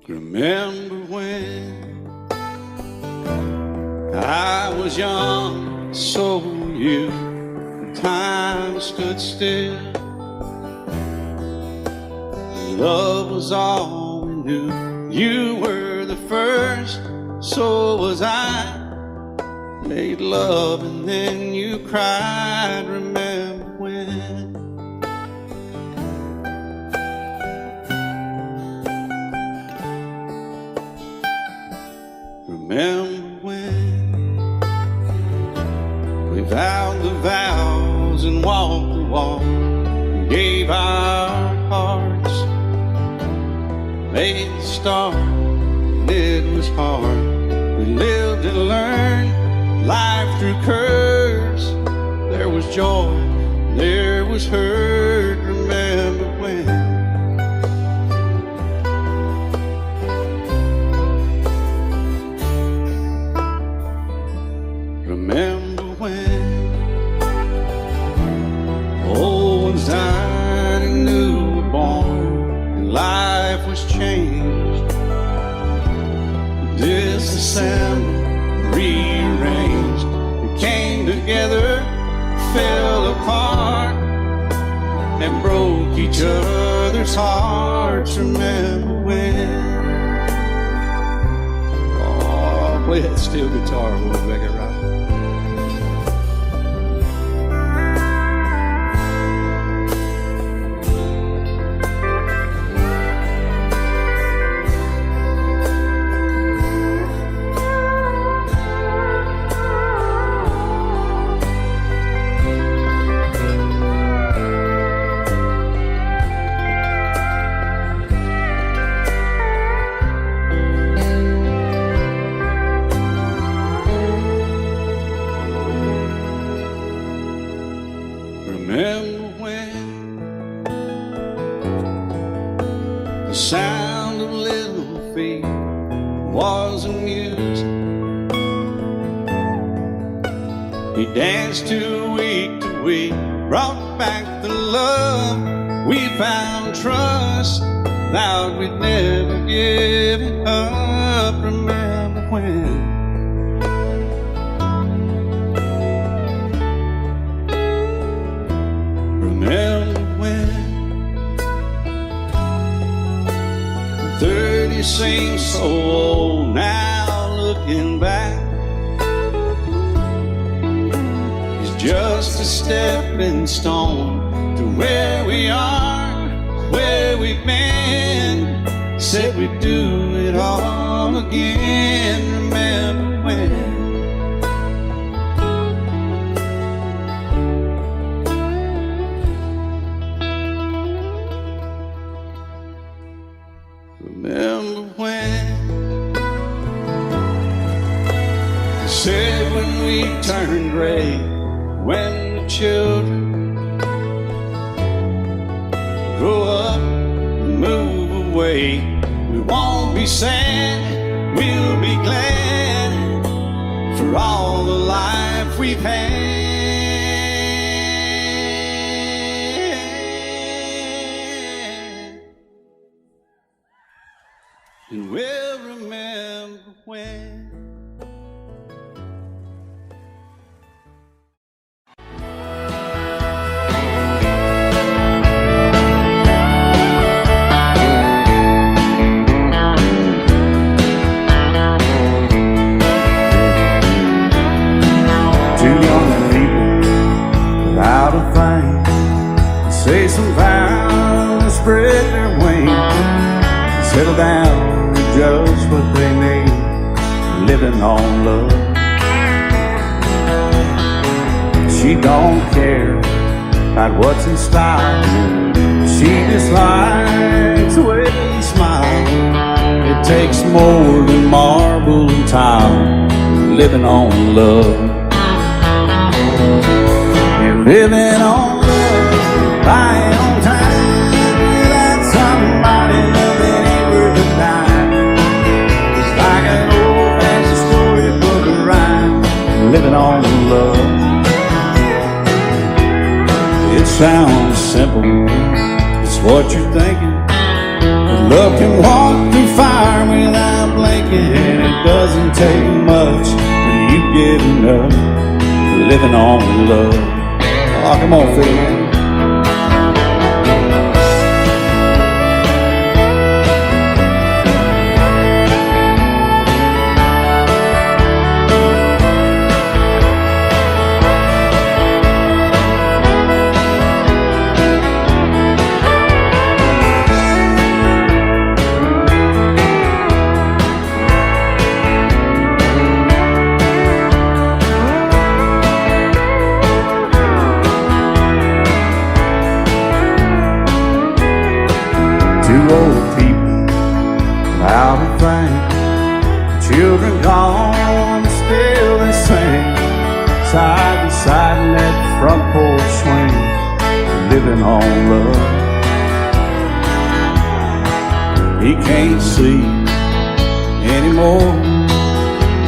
Remember when I was young, so were you. Time stood still. Love was all we knew. You were the first, so was I. Made love and then you cried. Remember when? Remember when we vowed the vows and walked the walk, and gave our hearts, made the start, and it was hard. We lived and learned life through curves. There was joy, there was hurt. Remember when? Remember when old ones died and new were born, and life was changed, disassembled, rearranged. We came together, fell apart, and broke each other's hearts. Remember when? Oh, play that steel guitar a little bit, right? Remember when the sound of little feet was a music? He danced to week, brought back the love. We found trust, vowed we'd never give it up. Remember when? Remember when 30 seems so old now, looking back. It's just a stepping stone to where we are, where we've been. Said we'd do it all again. Remember when? Remember when they said when we turned gray, when the children grow up and move away, we won't be sad, we'll be glad for all the life we've had. And we'll remember when. Two young people without a thing, say some vows, spread their wings, settle down just what they need, living on love. She don't care about what's in style, she just likes the way he smiles. It takes more than marble and tile, living on love. You're living on love, buying on time, without somebody that ain't worth a dime. It's like an old-fashioned storybook rhyme, living on love. It sounds simple, it's what you're thinking, Love can walk through fire without blinking. It doesn't take much when you get enough. Living on love. Oh, come on, Phil, man. Two old people out of thing, children gone, still they sing, side by side in that front porch swing, living on love. He can't see anymore,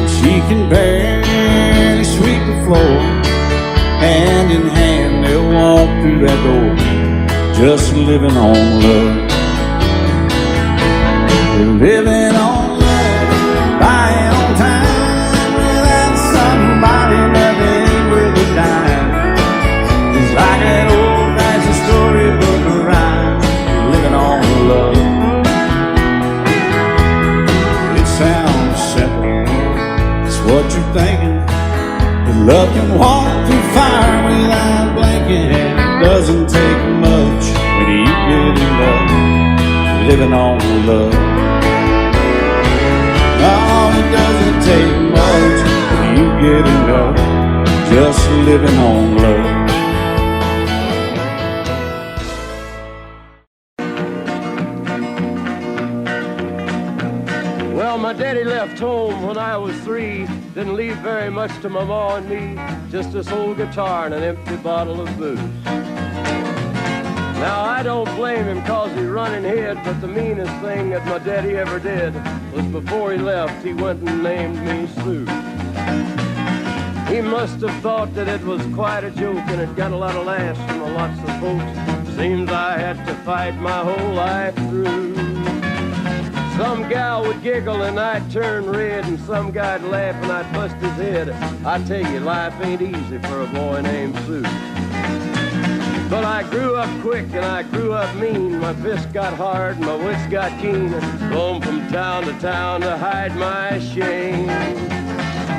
she can barely sweep the floor. Hand in hand they'll walk through that door, just living on love. Living on love, buying on time, without somebody that ain't worth a dime. It's like that old-fashioned storybook rhyme, living on love. It sounds simple, it's what you're thinking, but love can walk through fire without blinking. It doesn't take much when you get in love, living on love. Oh, it doesn't take much when you get enough, just living on love. Well, my daddy left home when I was 3, didn't leave very much to my ma and me, just this old guitar and an empty bottle of booze. Now, I don't blame him 'cause he run and hid, but the meanest thing that my daddy ever did was before he left, he went and named me Sue. He must have thought that it was quite a joke, and it got a lot of laughs from lots of folks. Seems I had to fight my whole life through. Some gal would giggle and I'd turn red, and some guy'd laugh and I'd bust his head. I tell you, life ain't easy for a boy named Sue. But I grew up quick and I grew up mean. My fists got hard and my wits got keen. Roamed from town to hide my shame.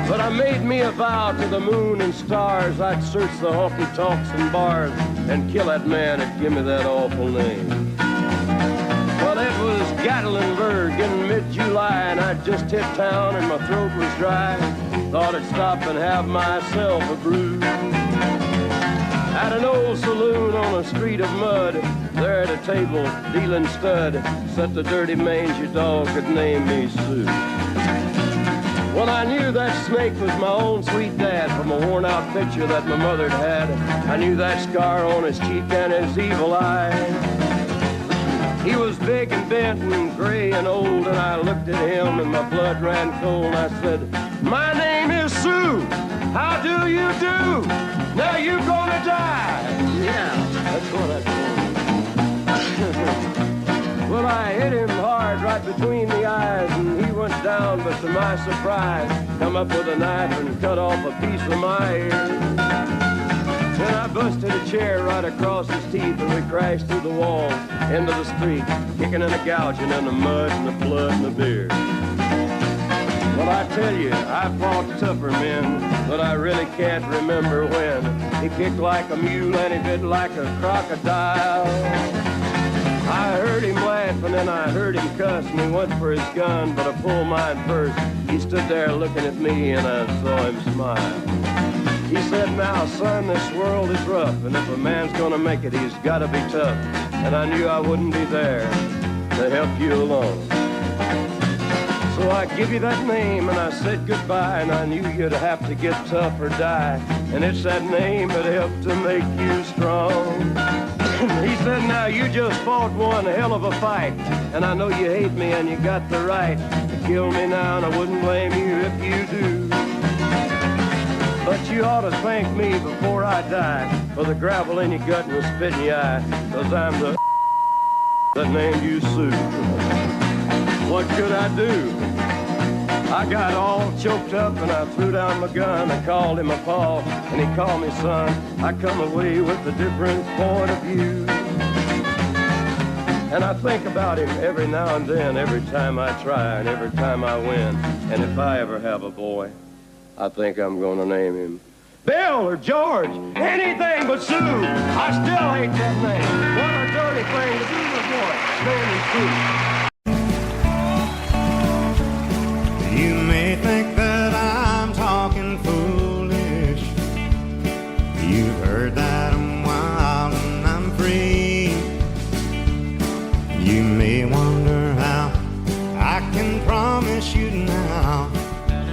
But I made me a vow to the moon and stars, I'd search the honky-tonks and bars and kill that man that give me that awful name. Well, it was Gatlinburg in mid-July, and I'd just hit town and my throat was dry. Thought I'd stop and have myself a brew. At an old saloon on a street of mud, there at a table, dealing stud, sat the dirty mangy dog that named me Sue. Well, I knew that snake was my own sweet dad from a worn-out picture that my mother'd had. I knew that scar on his cheek and his evil eye. He was big and bent and gray and old, and I looked at him and my blood ran cold. I said, "My name is Sue. How do you do? Now you gonna die." Yeah, that's what I told him. Well, I hit him hard right between the eyes, and he went down, but to my surprise, come up with a knife and cut off a piece of my ear. Then I busted a chair right across his teeth, and we crashed through the walls into the street, kicking and a gouging in the mud and the blood and the beer. Well, I tell you, I fought tougher men, but I really can't remember when. He kicked like a mule and he bit like a crocodile. I heard him laugh and then I heard him cuss, and he went for his gun, but I pulled mine first. He stood there looking at me and I saw him smile. He said, "Now, son, this world is rough, and if a man's gonna make it, he's gotta be tough." And I knew I wouldn't be there to help you along. So I give you that name and I said goodbye, and I knew you'd have to get tough or die. And it's that name that helped to make you strong. He said, "Now you just fought one hell of a fight, and I know you hate me and you got the right to kill me now, and I wouldn't blame you if you do. But you ought to thank me before I die for the gravel in your gut and the spit in your eye, 'cause I'm the that named you Sue. What could I do? I got all choked up and I threw down my gun. I called him a pa and he called me son. I come away with a different point of view. And I think about him every now and then, every time I try and every time I win. And if I ever have a boy, I think I'm gonna name him Bill or George, anything but Sue. I still hate that name. What a dirty thing to do with a boy. Name him Sue. You may think that I'm talking foolish. You've heard that I'm wild and I'm free. You may wonder how I can promise you now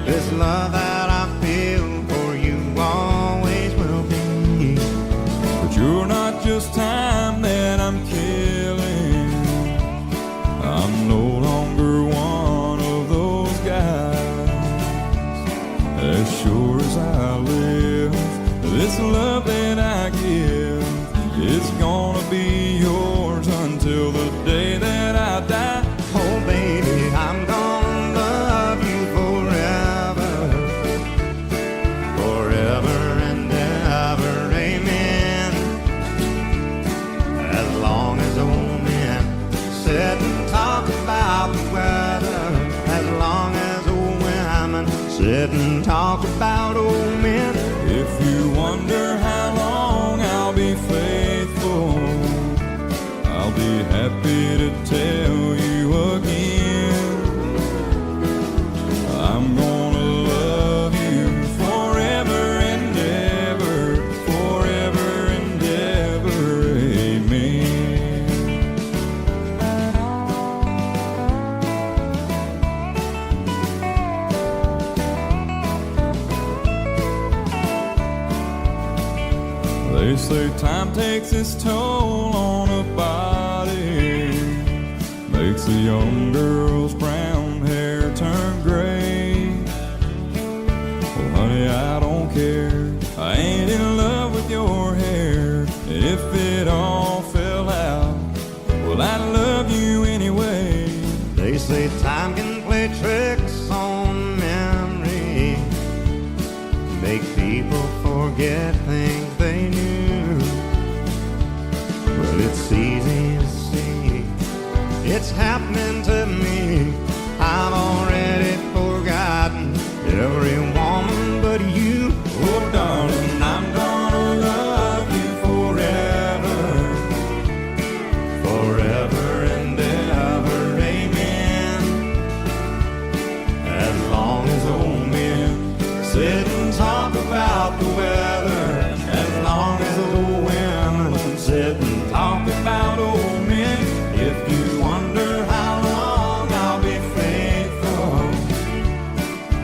this love that I feel for you always will be. But you're not just time that I'm killing. I'm no longer one of those guys. As sure as I live, this love that I give is gonna be yours until the day that I die. Oh baby, I'm gonna love you forever, forever and ever, amen. As long as old men sit and talk about the weather, as long as old women sit and talk about old men. If you wonder how long I'll be faithful, I'll be happy to tell you again. I'm gonna love you forever and ever, forever and ever, amen. They say time takes its toll on a body, makes a young girl's brown hair turn gray. Well, honey, I don't care. I ain't in love with your hair. If it all fell out, well, I'd love you anyway. They say time can play tricks on memory, make people forget things they knew. Well, it's easy to see, it's happening to me. I've already forgotten every woman but you. Oh darling, I'm gonna love you forever, forever and ever, amen. As long as old men sit and talk about the weather, as long as old women sit and talk about old men. If you wonder how long I'll be faithful,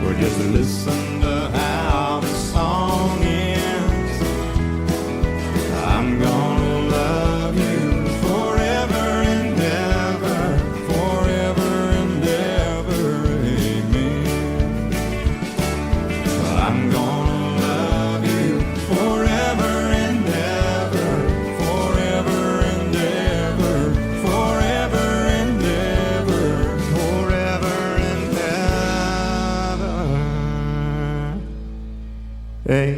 or just listen to how the song ends, I'm gonna love you forever and ever, forever and ever, amen. I'm gonna love you forever and ever, forever and ever, forever and ever, forever and ever, amen.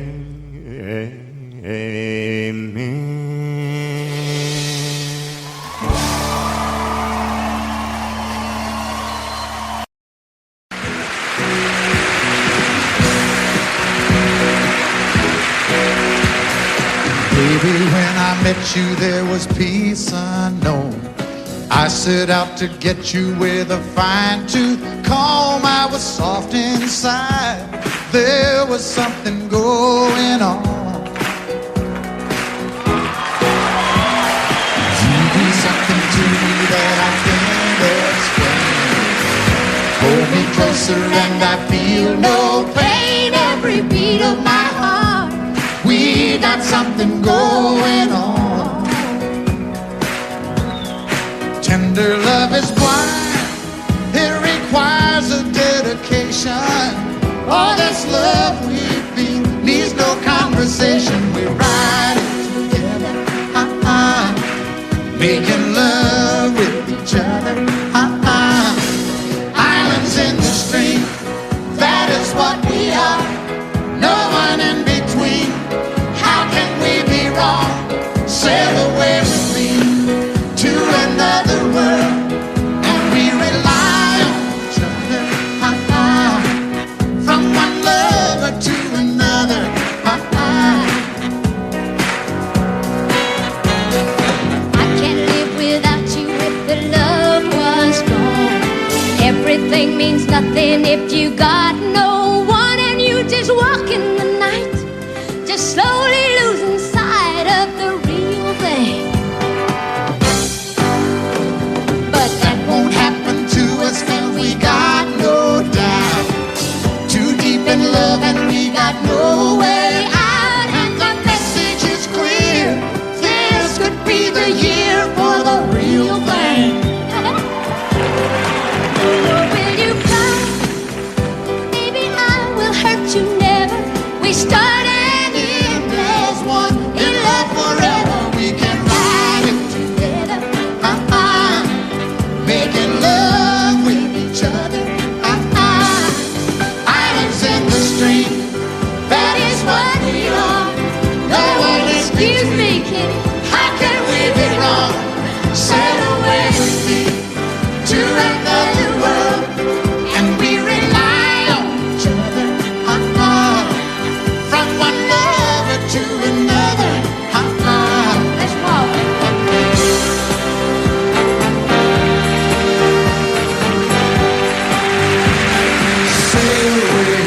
Baby, when I met you, there was peace unknown. I set out to get you with a fine-tooth comb. I was soft inside. There was something going on. You do something to me that I can't explain. Hold me closer and I feel no pain. Every beat of my heart, we got something going on. Tender love is blind, it requires a dedication. All this love we feel needs no conversation. We ride it together, making love with means nothing if you got no one and you just walk in the night, just slowly losing sight of the real thing. But that won't happen to us, 'cause we got no doubt. Too deep in love and we got no way out. And the message is clear, this could be the year for the real thing. Will you cry? Maybe I will hurt you never. We start and end as one. In love forever, we can ride it together. Making love with each other. Islands in the stream, that is what we are. No one excuse me, kitty. How can we be wrong? Sail away with me to another world, and we rely on each other. From one lover to another. Let's walk. Sail away.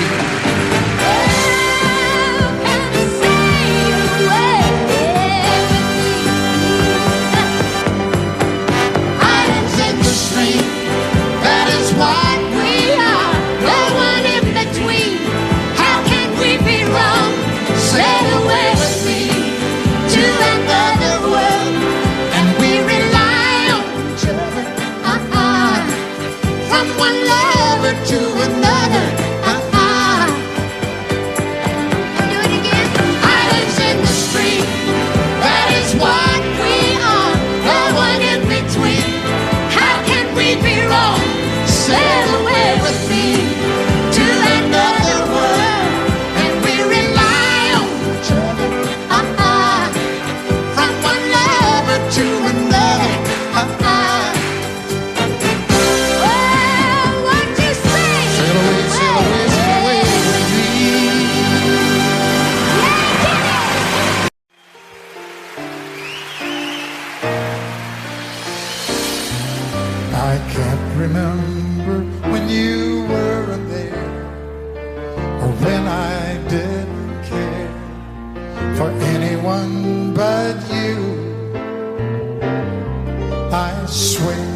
Islands in the stream, that is what we are. No one in between. How can we be wrong? Sail away with me to another world, and we rely on each other. From one lover to another. Do it again. Islands in the stream, that is what we are. No one in between. How can we be wrong? Sail away with me to another world, and we rely on each other. From one lover to another. Oh, what you say? Sail away, sail away, sail away with me. I can't remember when you weren't there, or when I didn't care for anyone but you. I swear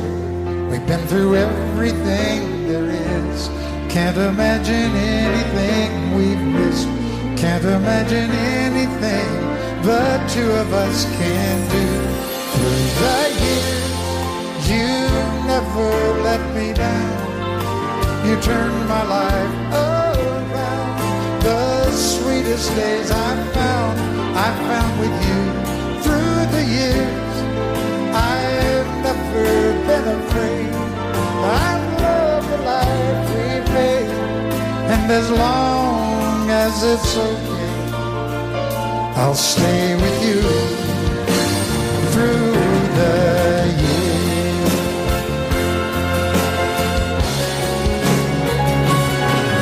we've been through everything there is. Can't imagine anything we've missed. Can't imagine anything the two of us can do. Through the years, you never let me down. You turned my life around. The sweetest days I found with you. Through the years, I've never been afraid. I love the life we made, and as long as it's okay, I'll stay with you through the years.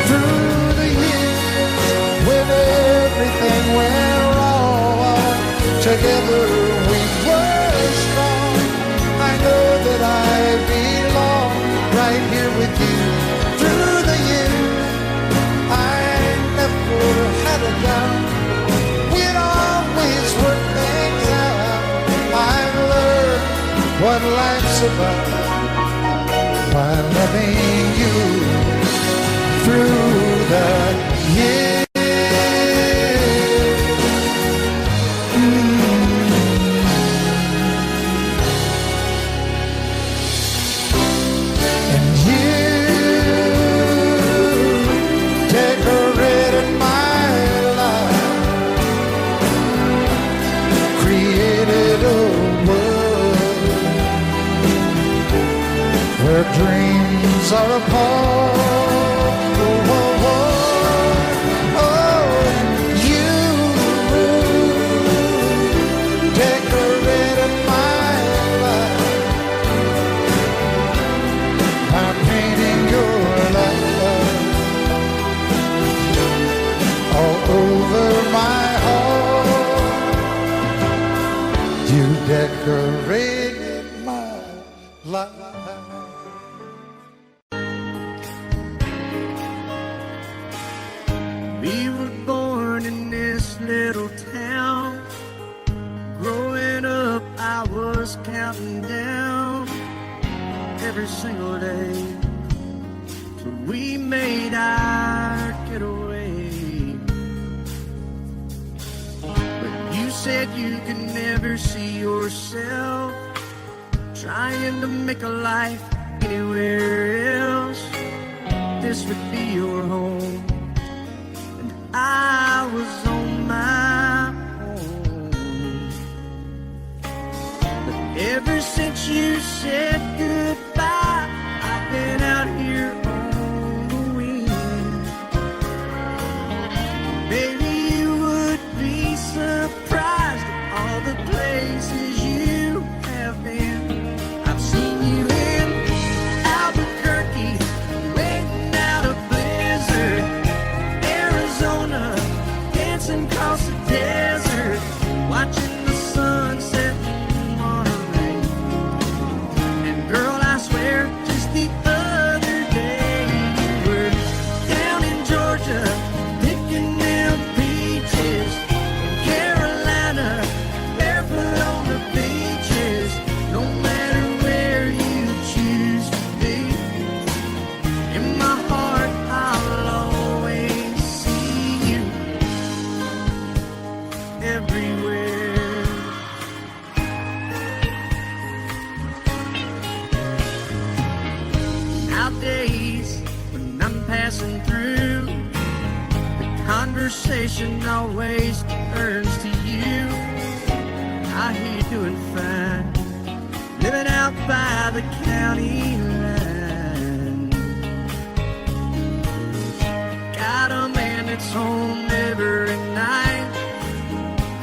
Through the years, when everything went wrong, together we were strong. I know that I belong right here with you. Through the years, I never had a doubt. We'd always work things out. I've learned what life's about by loving you through the years. And you decorated my life, created a world where dreams are apart. Oh, oh, oh, oh, you decorated my life by painting your life all over my heart. You decorated my life. little town. Growing up, I was counting down every single day till we made our getaway. But you said you could never see yourself trying to make a life anywhere else. This would be your home, and I was on my own. But ever since you said goodbye, I've been out here on the wing. Maybe you would be surprised at all the places you have been. I've seen you in Albuquerque, waiting out a blizzard, Arizona, dancing across the desert, watching the sunset in Monterey. And girl, I swear, just the other day you were down in Georgia, picking them peaches, in Carolina, barefoot on the beaches. No matter where you choose to be, in my heart I'll always see you everywhere. Nowadays, when I'm passing through, the conversation always turns to you. I hear you doing fine, living out by the county line. Got a man that's home every night,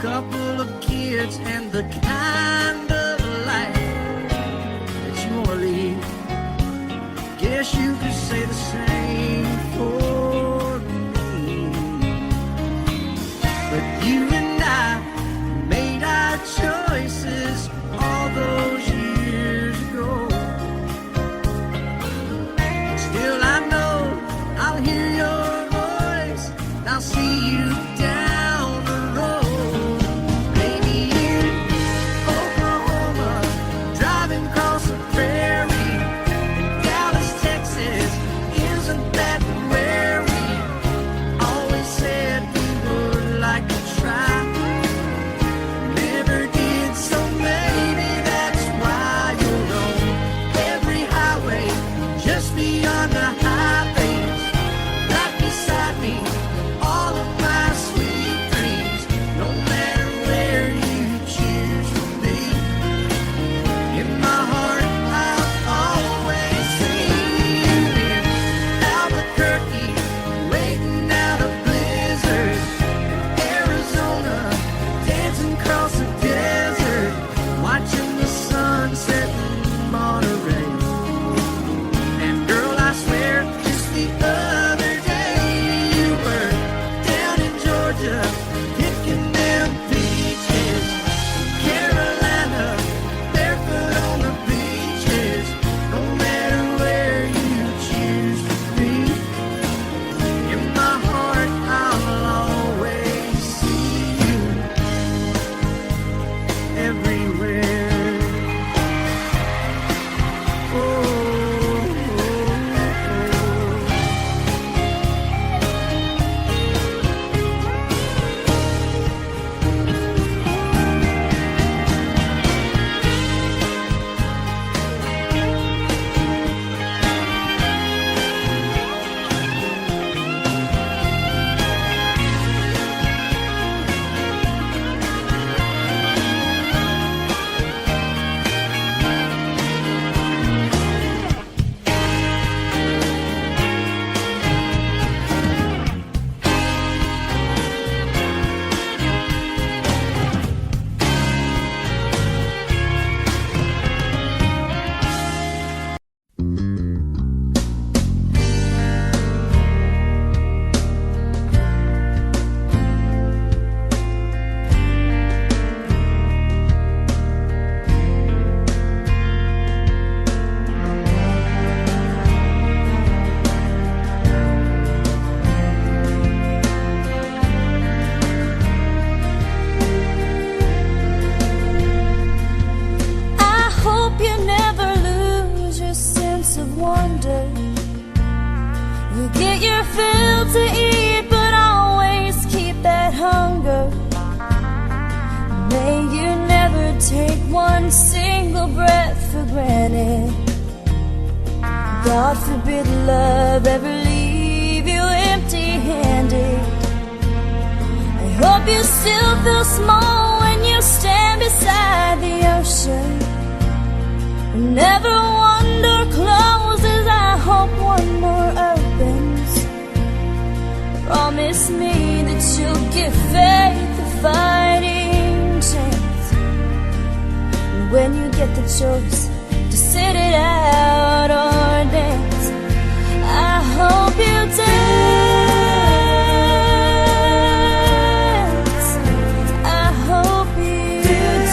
couple of kids, and the kind of life that you wanna lead. Guess you could say the same for me. But you and I made our choices all those years ago. Still I know I'll hear your voice, and I'll see you down the road. Maybe in take one single breath for granted. God forbid love ever leave you empty-handed. I hope you still feel small when you stand beside the ocean. Whenever one door closes, I hope one more opens. Promise me that you'll give faith a fighting chance. And when you get the choice to sit it out or dance, I hope you dance. I hope you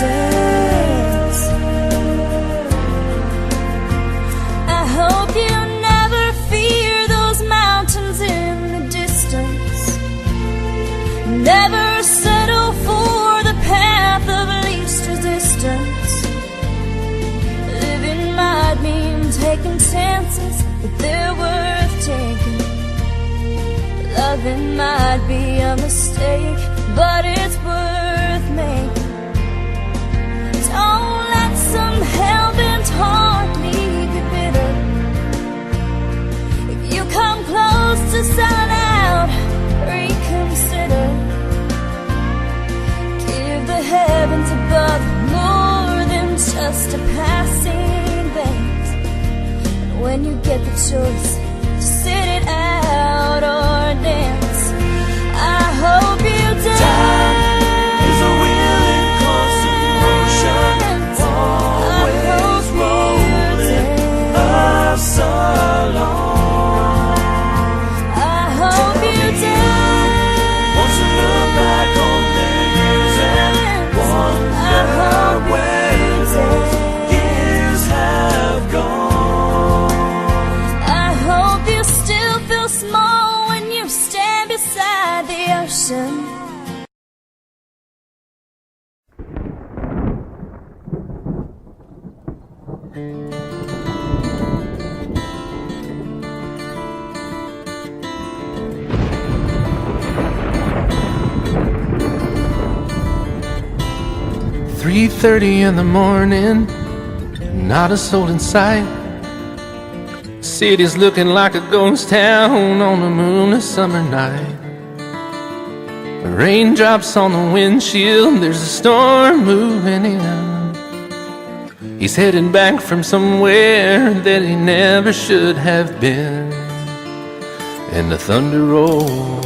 dance. I hope you never fear those mountains in the distance. Never settle for the path of least resistance. Living might mean taking chances, but they're worth taking. Loving might be a mistake, but it's worth making. Don't let some hell-bent heart leave you bitter. If you come close to selling out, reconsider. Give the heavens above more than just a passing glance. And when you get the choice to sit it out or dance, I hope you dance. Time is a willing constant motion, always rolling us along. I hope you dance. Won't you look back on the years and wonder where those years have gone? I hope you still feel small when you stand beside the ocean. "3:30 in the morning, not a soul in sight. City's looking like a ghost town on a moonless summer night. Raindrops on the windshield, there's a storm moving in. He's heading back from somewhere that he never should have been. And the thunder rolls,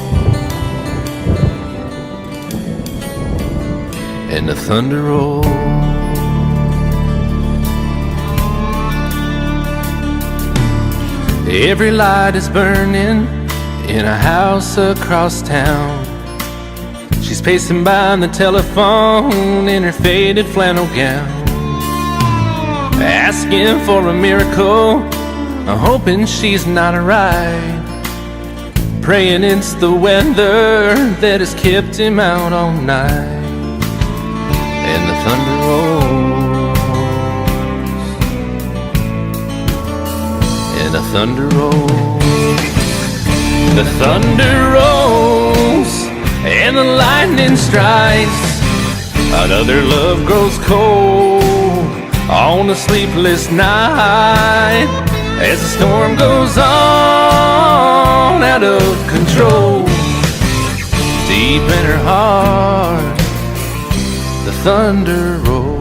and the thunder rolls. Every light is burning in a house across town. She's pacing by the telephone in her faded flannel gown, asking for a miracle, hoping she's not alright, praying it's the weather that has kept him out all night. And the thunder rolls, and the thunder rolls. The thunder rolls, and the lightning strikes. Another love grows cold on a sleepless night, as the storm goes on out of control. Deep in her heart, the thunder rolls.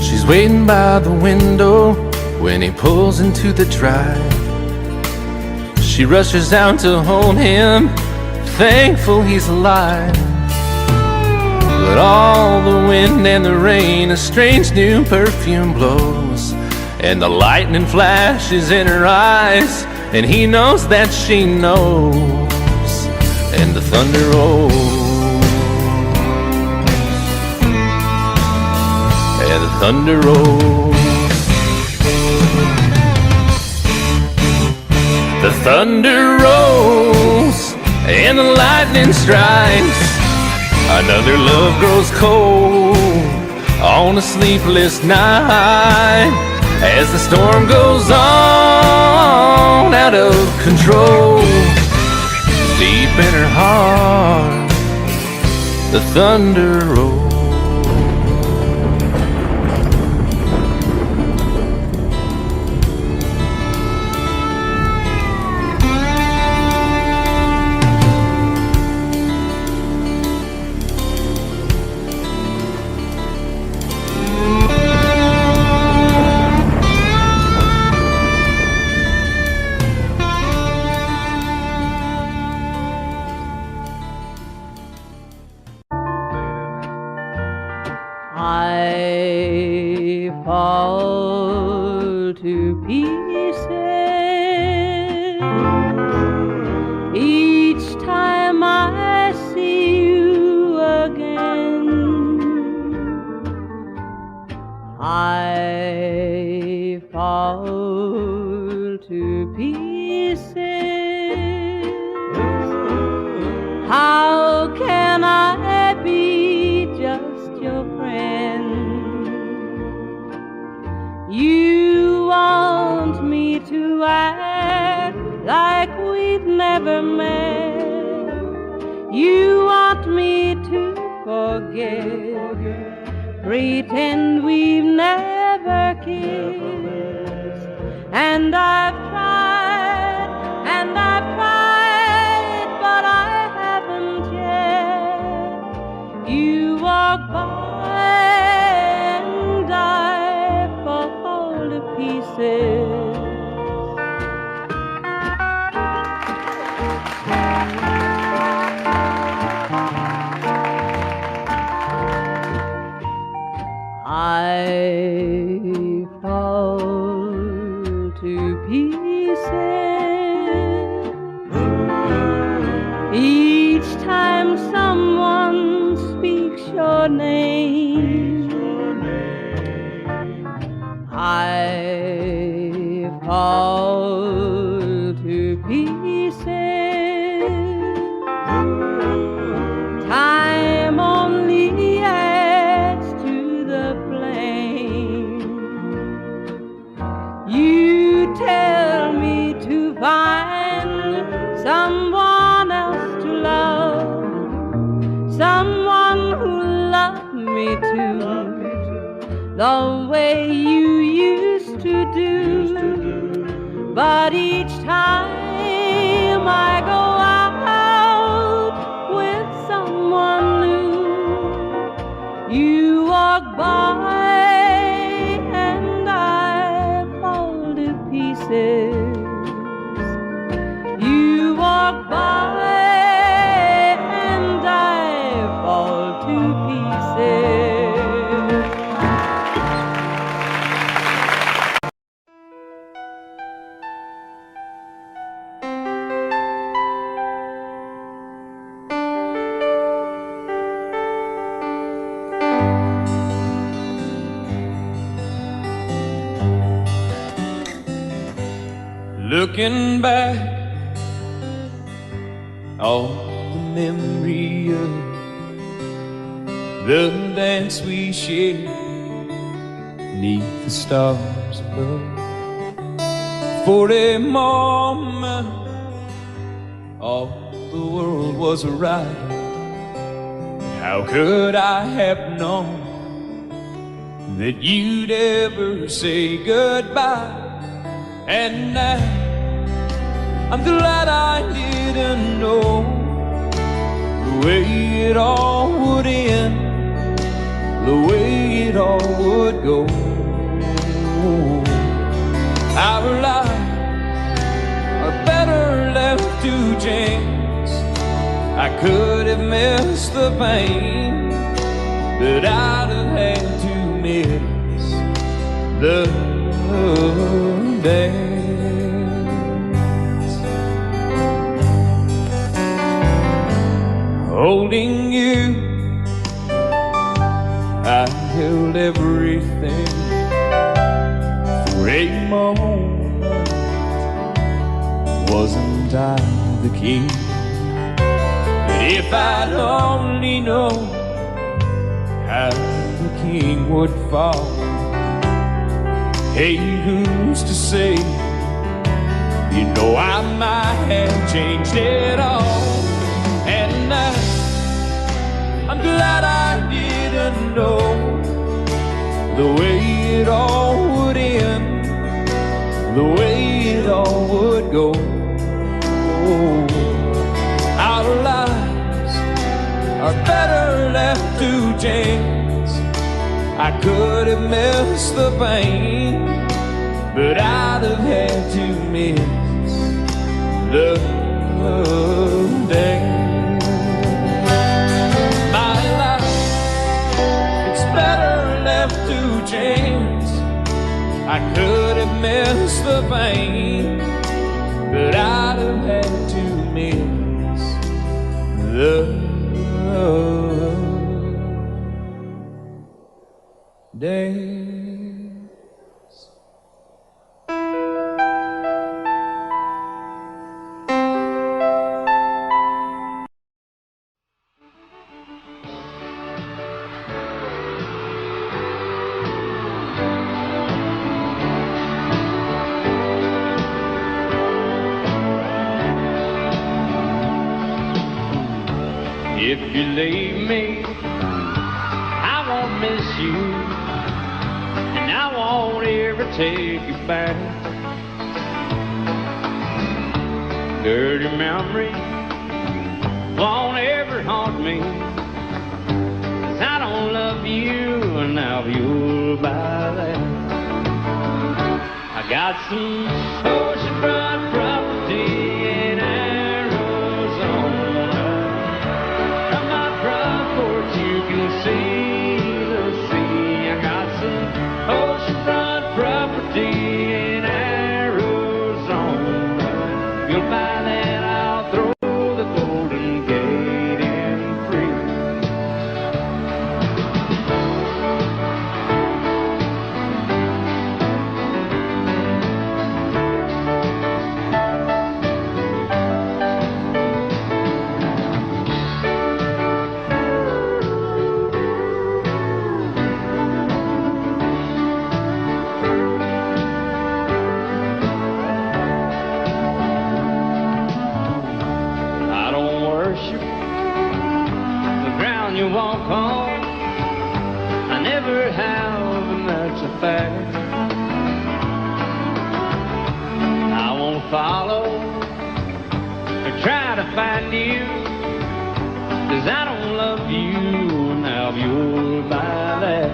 She's waiting by the window when he pulls into the drive. She rushes out to hold him, thankful he's alive. But all the wind and the rain, a strange new perfume blows, and the lightning flashes in her eyes, and he knows that she knows. And the thunder rolls, and the thunder rolls. The thunder rolls, and the lightning strikes. Another love grows cold on a sleepless night, as the storm goes on out of control. Deep in her heart, the thunder rolls. I fall to pieces each time I see you again. I fall to pieces. How can I be just your friend? You want me to act like we've never met. You want me to forget, pretend we've never kissed. And I've tried, but I haven't yet. You walk by and I fall to pieces. I fall to pieces each time someone speaks your name. I fall to pieces. Time only adds to the flame. You tell me to find someone else to love, someone who loved me too, the way you used to do. But each time I go out with someone new, you walk by and I fall to pieces. You walk by and I fall to pieces. Looking back on the memory of the dance we shared neath the stars above. For a moment all the world was right. How could I have known that you'd ever say goodbye? And now I'm glad I didn't know the way it all would end, the way it all would go. Our lives are better left to chance. I could have missed the pain, but I'd have had to miss the dance. Holding you, I held everything. For a moment, wasn't I the king? But if I'd only known how the king would fall, hey, who's to say You know I might have changed it all. And I'm glad I didn't know the way it all would end, the way it all would go. Our lives are better left to chance. I could have missed the pain, but I'd have had to miss the day. My life, it's better left to chance. I could have missed the pain, but I'd have had to miss the days. If you leave me, I won't miss you, and I won't ever take you back. Dirty memories won't ever haunt me, 'cause I don't love you, and now you'll buy that. I got some oceanfront property in Arizona. From my front porch you can see the sea. I got some oceanfront property in Arizona. If you'll buy that, I'll throw the Golden Gate in free. I don't worship the ground you walk on. I never have, and that's a fact. I won't follow or try to find you, 'cause I don't love you, and now you'll buy that.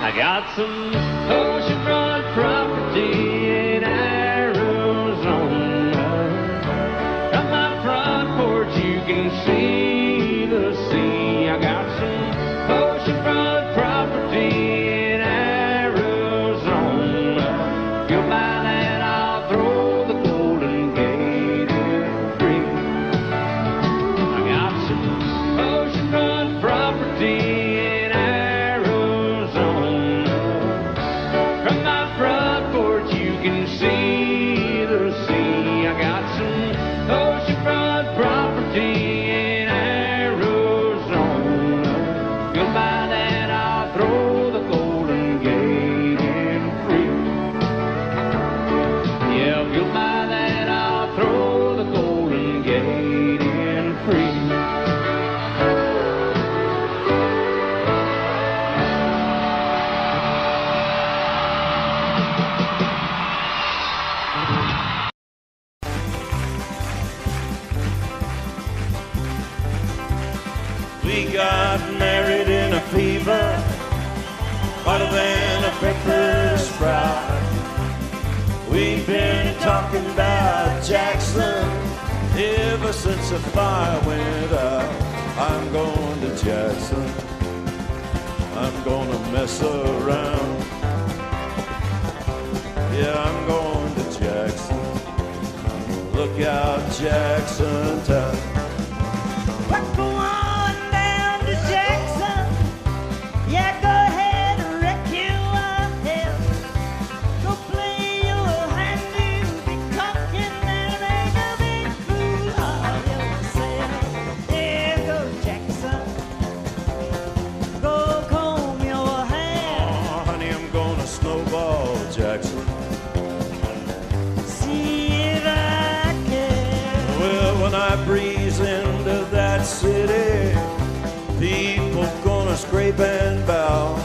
I got some oceanfront property in Arizona. From my front porch you can see the sea. I got some oceanfront property in Arizona. If you'll buy that, I'll throw the Golden Gate in free. I got some oceanfront property in Arizona. From my front porch you can see the sea. I got some oceanfront property in Arizona. If you'll buy that, I'll throw the Golden Gate in free. Yeah, if you'll buy that, I'll throw the Golden Gate in free. We got married in a fever, hotter than a pepper sprout. We've been talking about Jackson ever since the fire went out. I'm going to Jackson, I'm gonna mess around. Yeah, I'm going to Jackson, look out Jackson town. Go on down to Jackson. Yeah, go ahead and wreck your hell. Go play your hand, you be talking and ain't a big fool of yourself. Yeah, go Jackson. Go comb your hair. Oh, honey, I'm gonna snowball Jackson. gonna scrape and bow.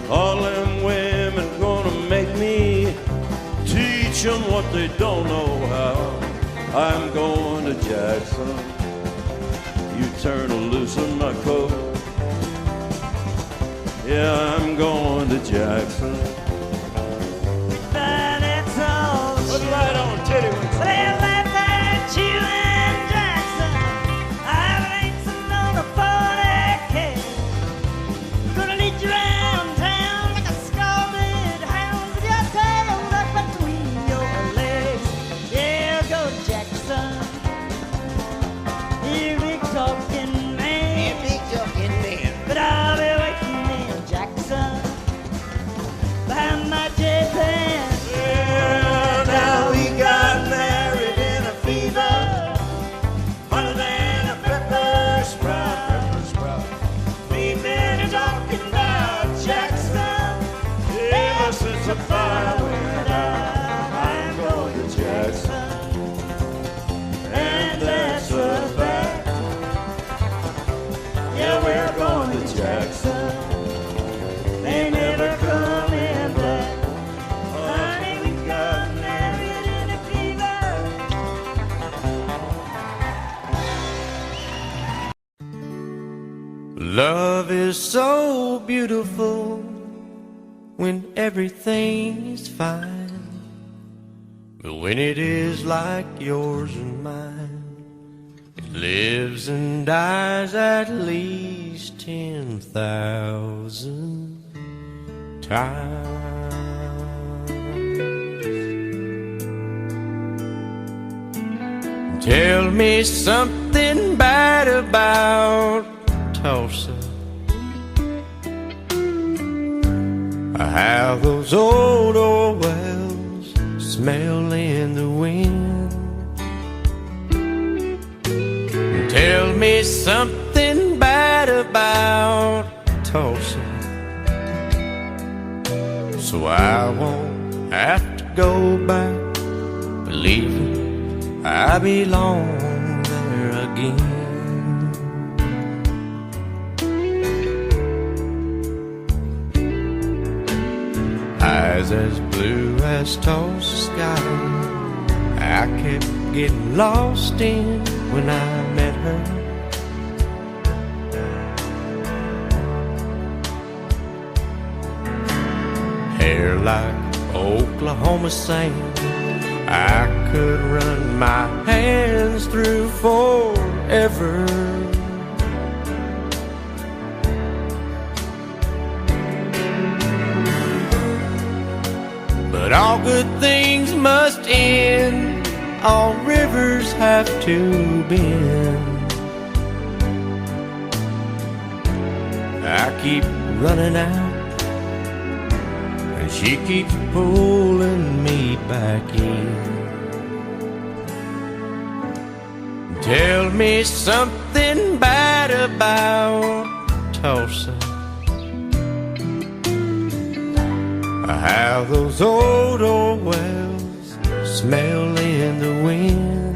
All them women gonna make me teach them what they don't know how. I'm going to Jackson. You turn loose on my coat. Yeah, I'm going to Jackson. But it's all Put the light on, titty. they left at you and Jackson. I'm racing on a 40K. Gonna lead you round town like a scalded hound with your tail up between your legs. Yeah, go Jackson. You big talking man. But I'll be waiting in Jackson behind my J-Pan. Yeah, now we got married in a fever, hotter than a pepper sprout. We've been talking about Jackson ever since the fire went out. I'm going to Jackson, and that's a fact. Yeah, we're going to Jackson. They never coming back. Honey, we got married in a fever. Love is so beautiful when everything is fine. But when it is like yours and mine, it lives and dies at least 10,000 times. Tell me something bad about Tulsa. How those old wells smell in the wind. Tell me something bad about Tulsa, so I won't have to go back believing I belong there again. Eyes as blue as Tulsa sky, I kept getting lost in when I met her. Hair like Oklahoma sand, I could run my hands through forever. But all good things must end, all rivers have to bend. I keep running out, and she keeps pulling me back in. Tell me something bad about Tulsa. How those old wells smell in the wind.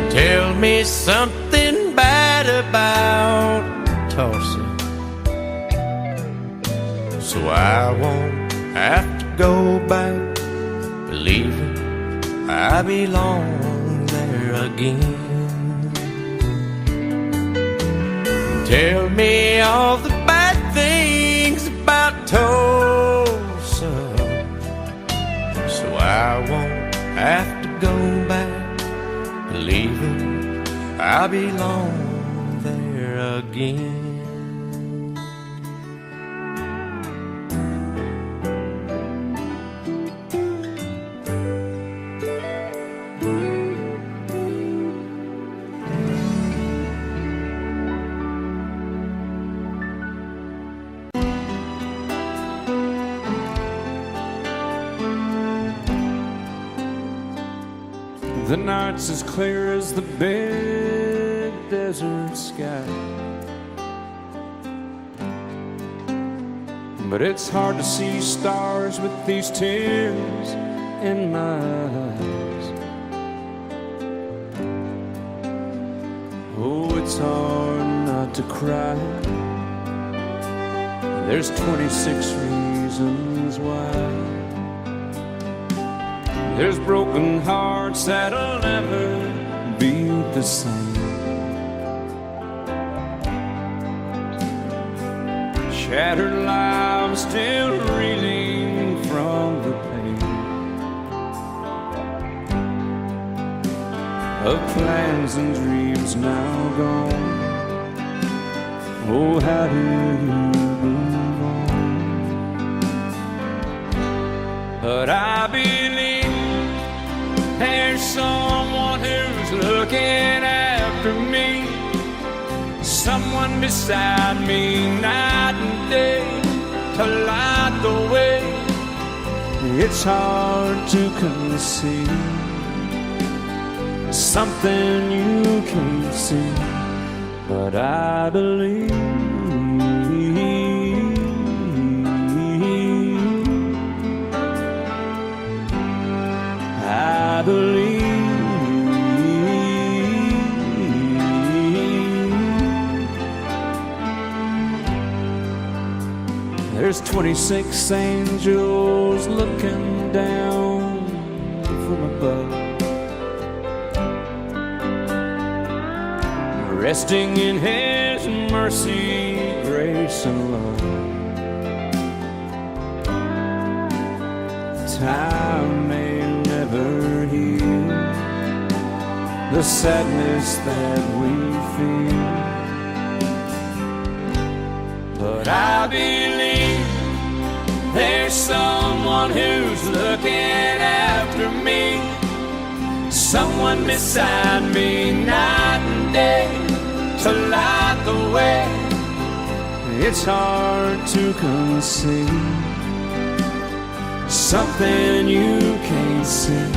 Tell me something bad about Tulsa, so I won't have to go back believing I belong there again. Tell me all the bad things about Tulsa, so I won't have to go back believing I belong there again. The night's as clear as the big desert sky, but it's hard to see stars with these tears in my eyes. Oh, it's hard not to cry. There's 26 reasons why. There's broken hearts that'll never be the same. Shattered lives still reeling from the pain of plans and dreams now gone. Oh, how do you move on? But I believe there's someone who's looking after me, someone beside me night and day to light the way. It's hard to conceive something you can't see, but I believe. I believe. There's 26 angels looking down from above, resting in His mercy, grace, and love. Time may never heal the sadness that we feel, but I believe there's someone who's looking after me, someone beside me night and day to light the way. It's hard to conceive something you can't see,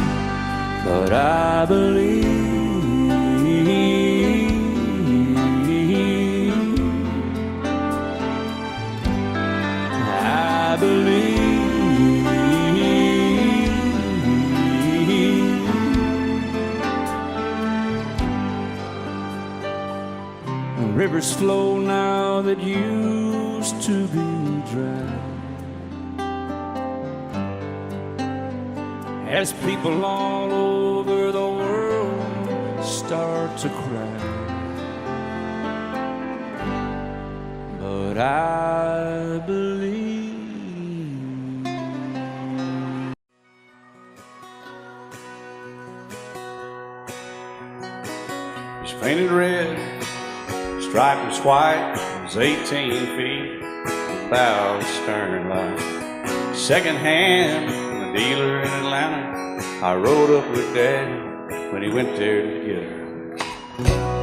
but I believe. I believe. Rivers flow now that used to be dry, as people all over the world start to cry. But I believe. He's painted red, stripe was white, it was 18 feet, without a stern light. Second hand from a dealer in Atlanta, I rode up with Daddy when he went there to get her.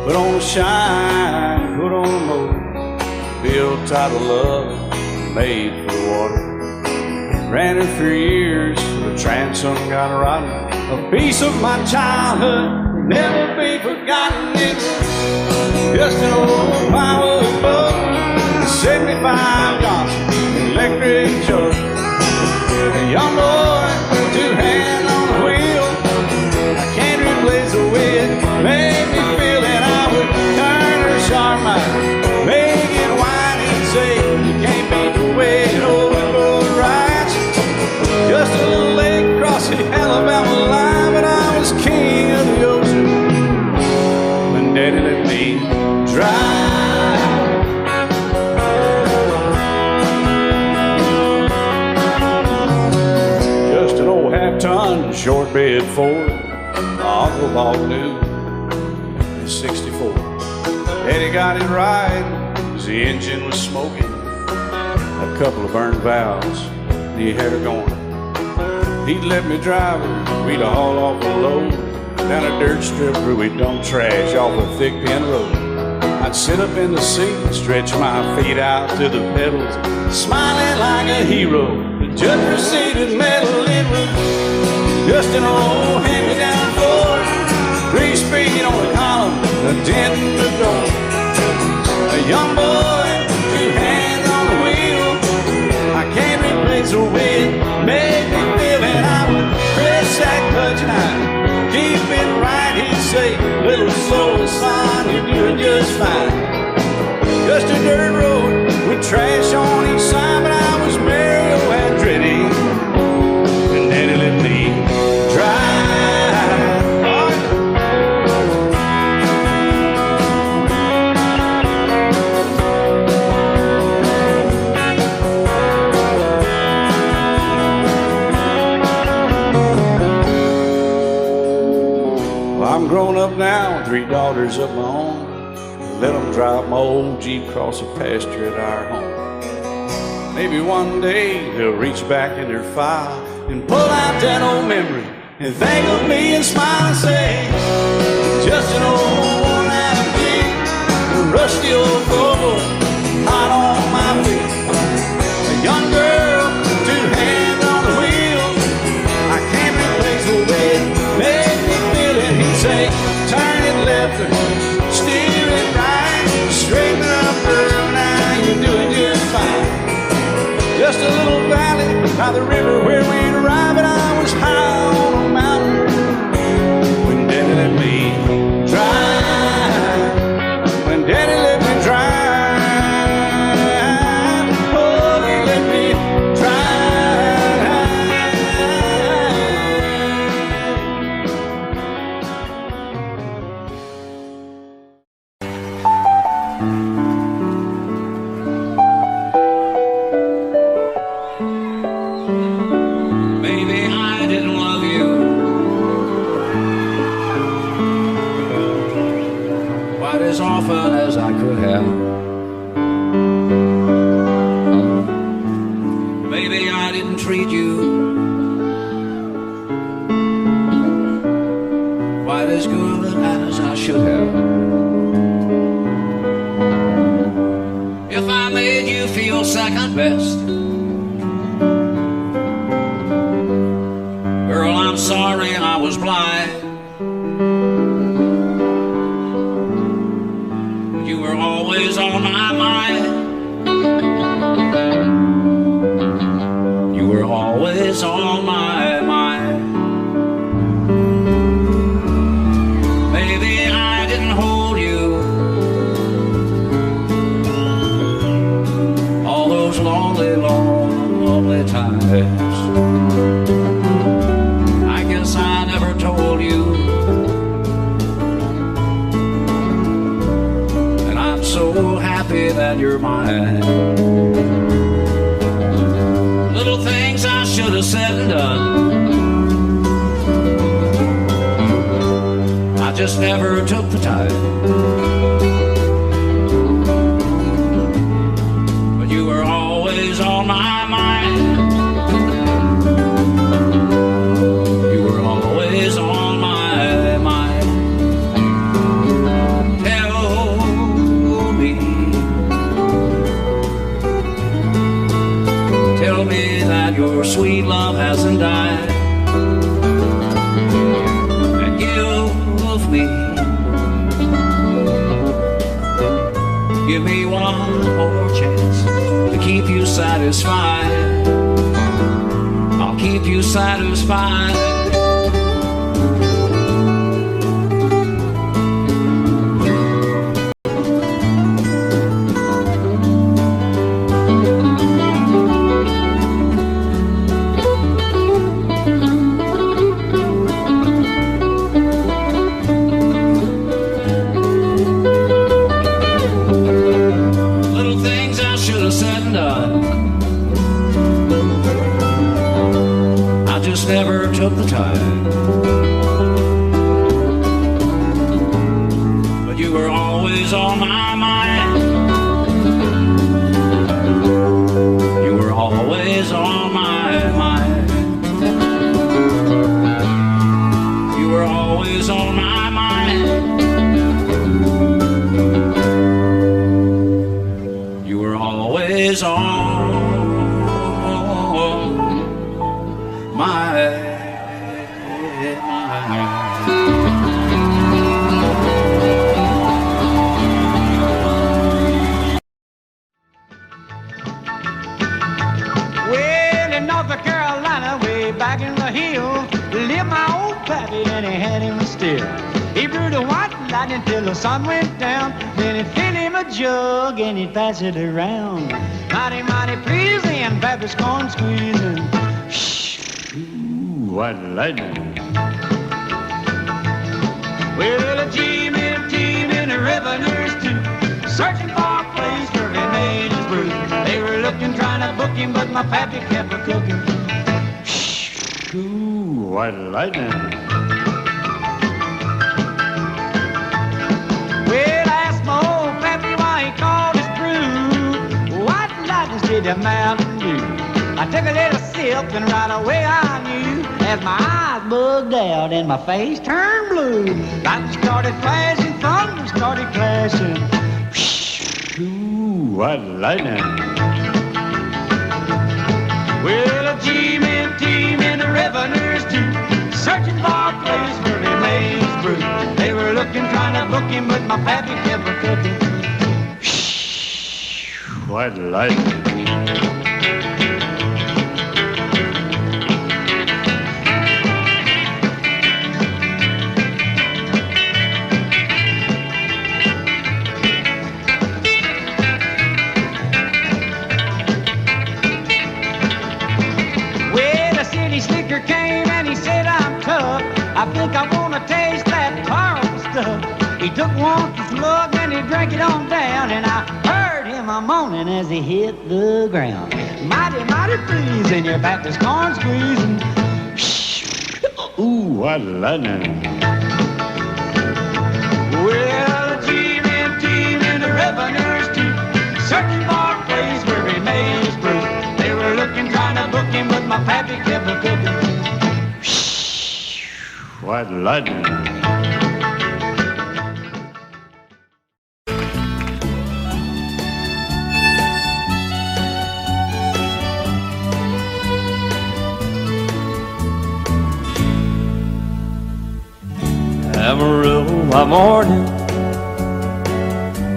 Put on a shine, put on a motor, built out of love, made for the water. Ran her for years, the transom got rotten. A piece of my childhood, never be forgotten. It's just an old firewood boat, 75 Johnson, electric choke. A young boy, two hands on the wheel. I can't replace the way it made me feel that I would turn her sharp mind, make it whine and say, you can't beat the way it always goes right. Just a little lake across the Alabama line, but I was king of the ocean when Daddy let me drive. Just an old half-ton short bed Ford, Uncle Bob knew in '64. Daddy got it right, 'cause the engine was smoking, a couple of burned valves, and he had her going. He'd let me drive her, we'd haul off a load down a dirt strip where we'd dump trash off a thick pin road. I'd sit up in the seat and stretch my feet out to the pedals, smiling like a hero. The judge proceeded metal, it was just an old hand-me-down Ford, 3-speed on the column, a dent in the door. A young boy, two hands on the wheel. I can't replace the way it made me feel, and I would press that clutch and I'd keep it right. He'd say, little slow, son, you're doing fine. Just a dirt road with trash on each side, but I was Mario Andretti, and Daddy let me drive. Well, I'm grown up now, 3 daughters of my own. Let them drive my old Jeep across the pasture at our home. Maybe one day they'll reach back in their file and pull out that old memory and think of me and smile and say, just an old worn-out Jeep, a rusty old Volvo, hot on my feet. A young girl, 2 hands on the wheel. I can't replace the way it made me feel it. He'd say, turn it left or steer it right. Straighten up, girl, now you're doing just fine. Just a little valley by the river where we'd arrive, and I was high on a mountain when Daddy let me drive. When Daddy let me drive. Oh, he let me as often as I could have. Maybe I didn't treat you quite as good as I should have. If I made you feel second best, girl, I'm sorry I was blind. You were always on my mind. You were always on my mind. Maybe I didn't hold you all those lonely, lonely times. I guess I never told you. So happy that you're mine. Little things I should have said and done, I just never took the time. But you were always on my mind. You were always on my mind. Tell me that your sweet love hasn't died, and give me one more chance to keep you satisfied. I'll keep you satisfied. Never took the time, but you were always on my mind. You were always on my mind. You were always on my mind. You were always on back in the hill, lived my old pappy and he had him still. He brewed a white lightning till the sun went down, then he him a jug and he'd pass it around. Mighty, mighty pleasing, Baptist corn squeezing. Ooh, what lightning. Well, a team in a river nurse too, searching for a place where he made his brew. They were looking, trying to book him, but my pappy kept a cooking. Ooh, what lightning. Well, I asked my old pappy why he called his brew What lightning did the Mountain Dew. I took a little sip and right away I knew, as my eyes bugged out and my face turned blue. Lightning started flashing, thunder started clashing. Ooh, what lightning. Well, a team in the river nurse too, searching for a place where he made his brew. They were looking, trying to book him, but my pappy kept a cooking. What lightning. Came and he said, I'm tough. I think I want to taste that powerful stuff. He took one slug and he drank it on down, and I heard him a moaning as he hit the ground. Mighty, mighty pleasing, your Baptist corn squeezing. Ooh, what lightning. Well, a team in the river nurse too, searching for a place where he made his brew. They were looking, trying to book him, but my pappy kept a cooking. What lightning. Amarillo by morning,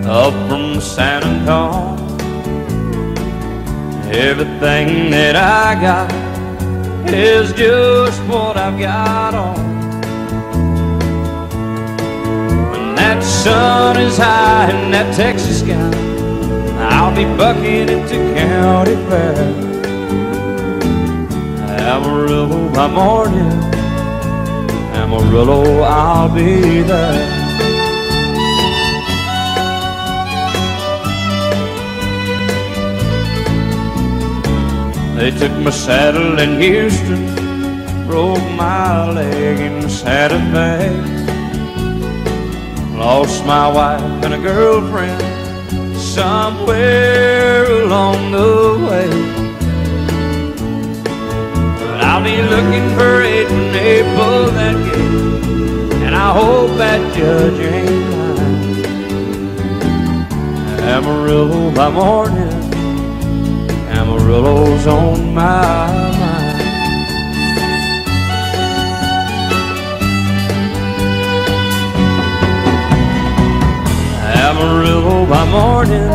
up from San Antonio. Everything that I got is just what I've got on. When that sun is high in that Texas sky, I'll be bucking into county fair. Amarillo by morning, Amarillo, I'll be there. They took my saddle in Houston, broke my leg in Santa Fe. Lost my wife and a girlfriend somewhere along the way. But I'll be looking for it when they pull that gate, and I hope that judge ain't lying. Amarillo by morning, Amarillo's on my mind. Amarillo by morning,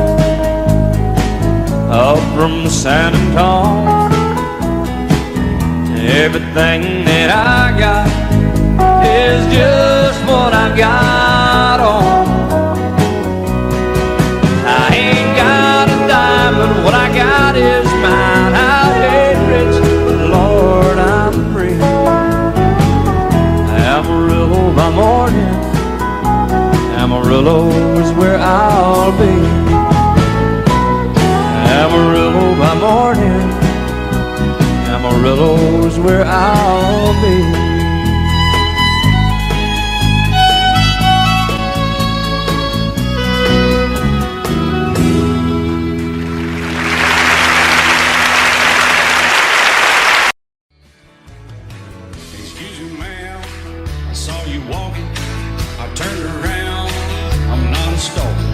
up from San Antonio. Everything that I got is just what I've got on. I ain't got a dime, but what I got is mine. I ain't rich, but Lord, I'm free. Amarillo by morning, Amarillo is where I'll be. Amarillo by morning, Amarillo is where I'll be. Excuse me, ma'am, I saw you walking. I turned around, I'm not a stalker.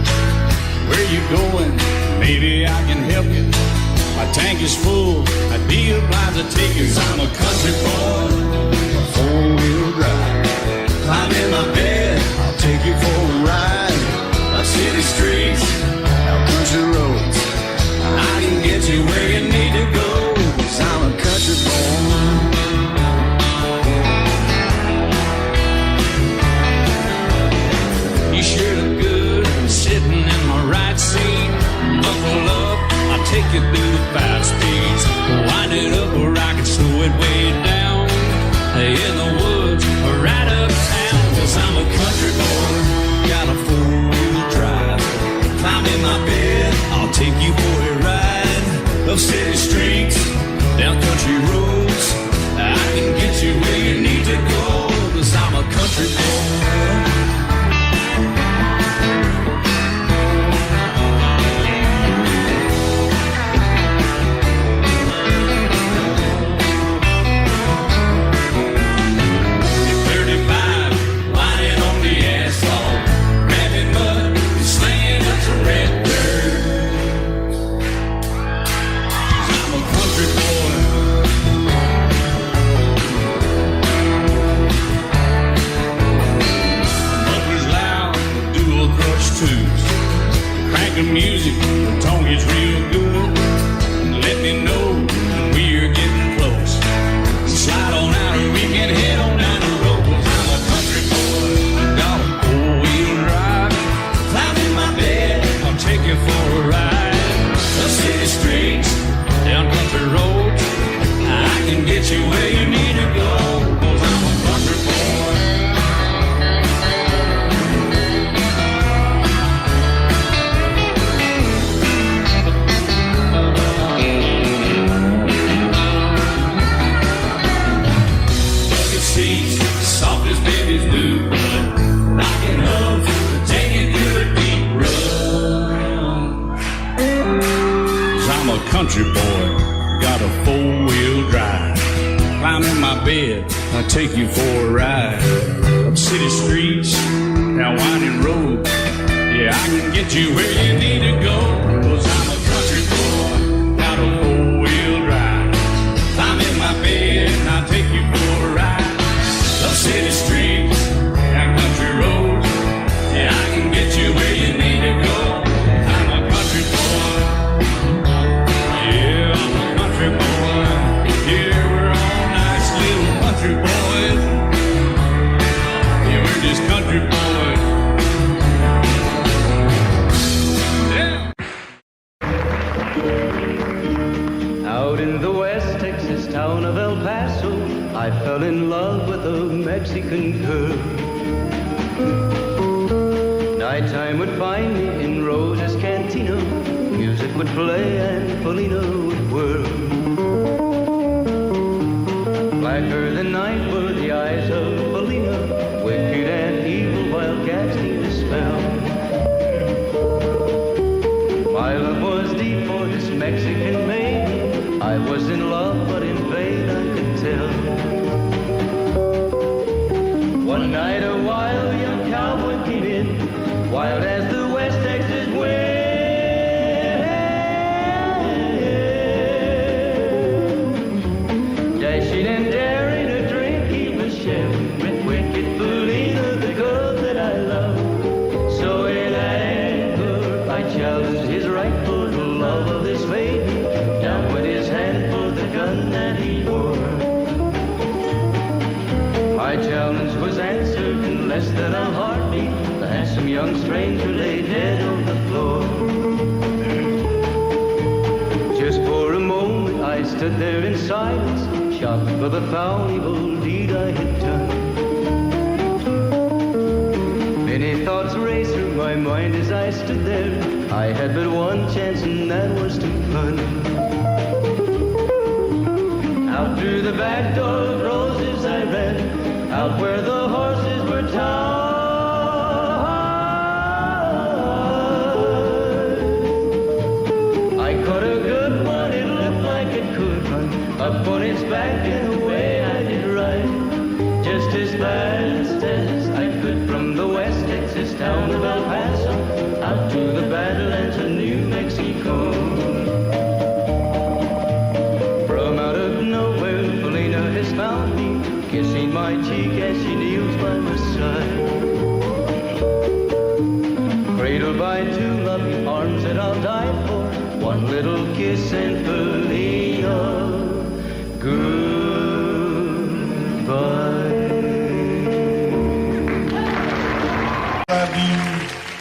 Where you going? Maybe I can help you. My tank is full, I'd be obliged to take you. 'Cause I'm a country boy, a four-wheel drive. Climb in my bed, I'll take you for a ride. Up city streets, out country roads, I can get you where you need to go. 'Cause I'm a country boy. You sure look good sitting in my ride. country roads. I can get you where you need to go, 'cause I'm a country boy. 35, whining on the asphalt, grabbing mud, slinging up to red dirt. 'Cause I'm a country boy. Monkey's loud, dual crush twos, cranking music, the tone gets real good. Let me know when we're getting close. Slide on out and we can head on down the road. 'Cause I'm a country boy, got a four-wheel drive. Climb in my bed, I'll take you for a ride. The city streets, down country roads, I can get you where you need to go. 'Cause I'm a country boy. Bucket seats, soft as babies do, but rocking up to take a good deep run. 'Cause I'm a country boy, got a four-wheel drive. Climb in my bed, I'll take you for a ride. Up city streets, down winding roads, yeah, I can get you where you need to go. 'Cause I'm a country boy, got a four-wheel drive. Climb in my bed, and I'll take you for a ride. Up city streets, down country roads, yeah, I can get you where you need to go. I'm a country boy. Yeah, I'm a country boy. Yeah, we're all nice little country boys. Yeah, we're just country boys. Yeah. Out in the West Texas town of El Paso, I fell in love with a Mexican girl. Nighttime would find me in Rose's Cantina. Music would play and Felina would whirl. Blacker than night were the eyes of Felina, wicked and evil while casting a spell. My love was deep for this Mexican maiden. I was in love, but in vain I could tell. One night a wild young cowboy came in, wild as the West Texas wind. Dashing and daring a drink he was sharing with wicked Felina, the girl that I love. So in anger I challenged his right for the love of this maiden. Down went his hand for the gun that he wore. My challenge was answered in less than a heartbeat. The handsome young stranger lay dead on the floor. Just for a moment I stood there in silence, shocked for the foul evil deed I had done. Many thoughts raced through my mind as I stood there. I had but one chance and that was to run. Out through the back door of Roses I ran, out where the horses were tied. I caught a good one, it looked like it could run, up on its back and away I did ride. Just as fast as I could from the West Texas town of El Paso, out to the Badlands of New Mexico. From out of nowhere, Felina has found me, kissing my cheek as she kneels by my side. Cradled by two loving arms that I'll die for, one little kiss and Felina, goodbye. Love you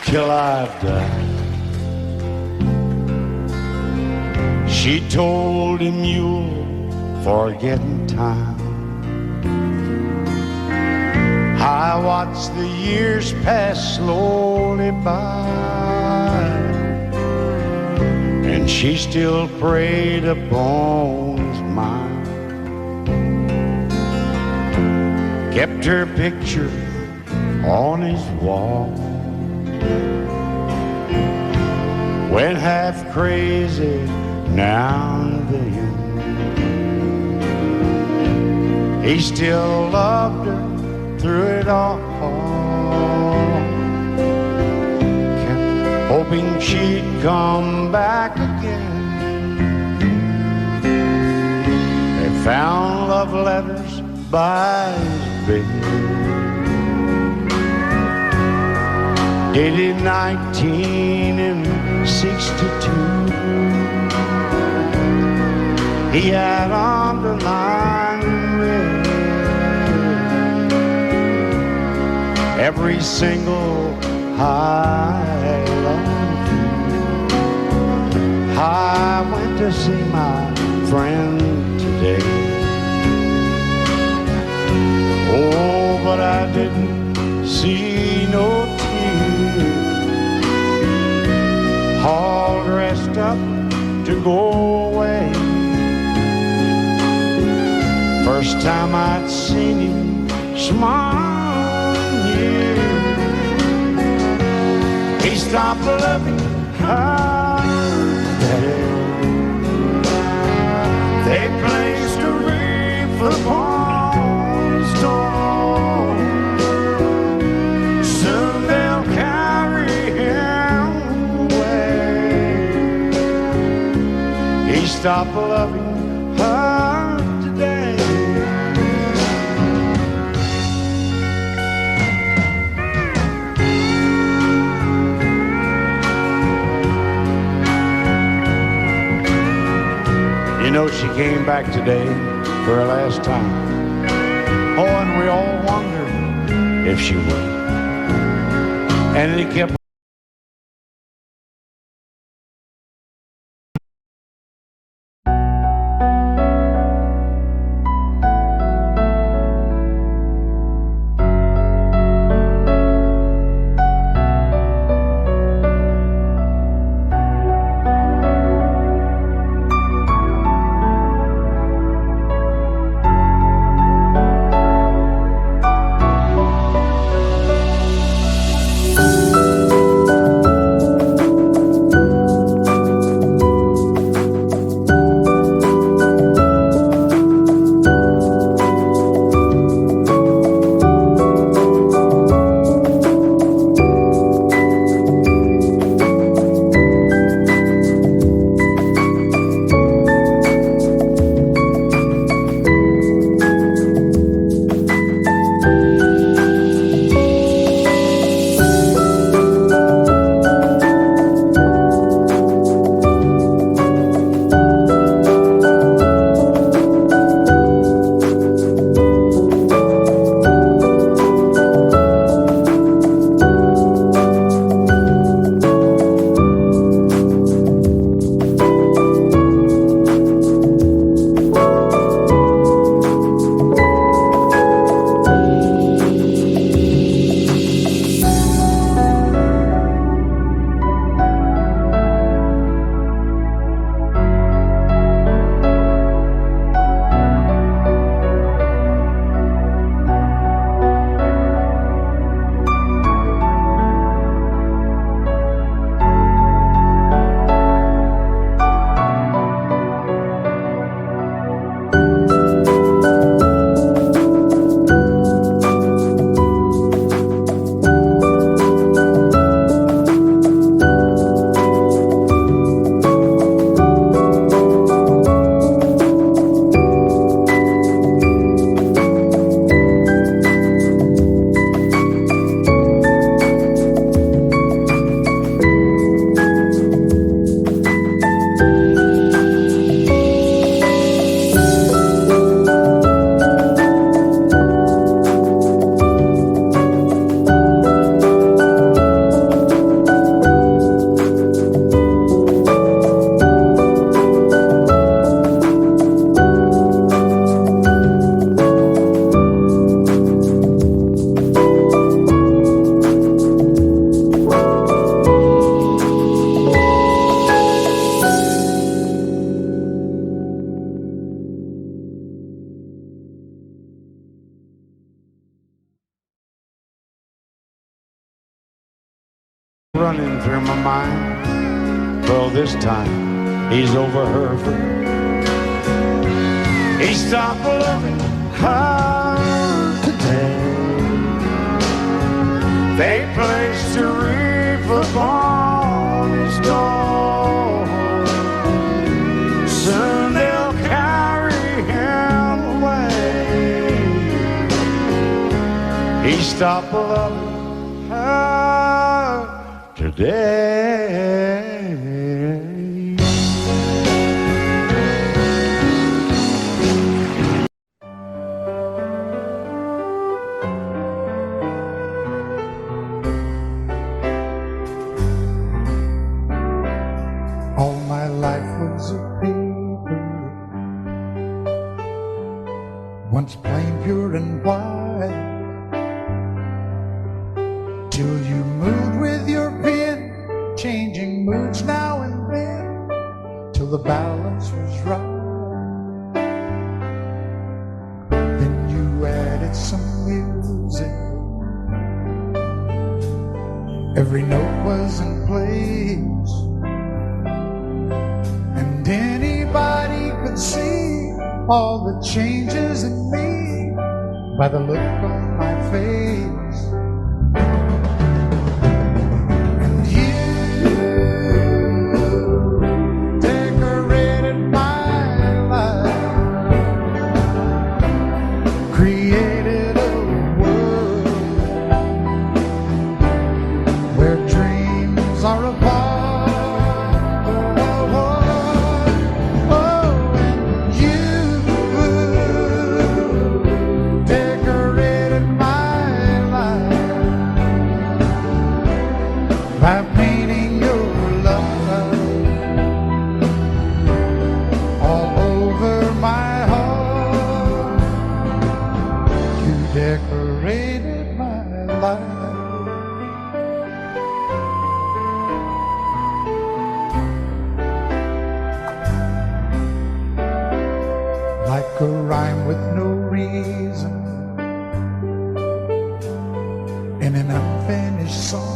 till I die. She told him you'll forget in time. I watched the years pass slowly by, and she still preyed upon his mind. kept her picture on his wall. Went half crazy now and then. He still loved her through it all. Kept hoping she'd come back again. They found love letters by his bed, dated 1962. He had underlined and read every single I love you. I went to see my friend today. Oh, but I didn't see no tears. All dressed up to go away. First time I'd seen him smile in years. He stopped loving her today. They placed a wreath upon his door. Soon they'll carry him away. He stopped loving her today. You know, she came back today for her last time. Oh, and we all wondered if she would. And it kept running through my mind. Well, this time he's overheard her. He stopped loving her today. They placed a wreath upon his door. Soon they'll carry him away. He stopped loving her today. All my life was a paper, once plain, pure and white, till you moved with your pen, changing moods now and then, till the balance was right. Then you added some music, every note was in place, and anybody could see all the changes in me by the look on my face. And you decorated my life, created a world where dreams are apart. By painting your love all over my heart, you decorated my life. Like a rhyme with no reason in an unfinished song.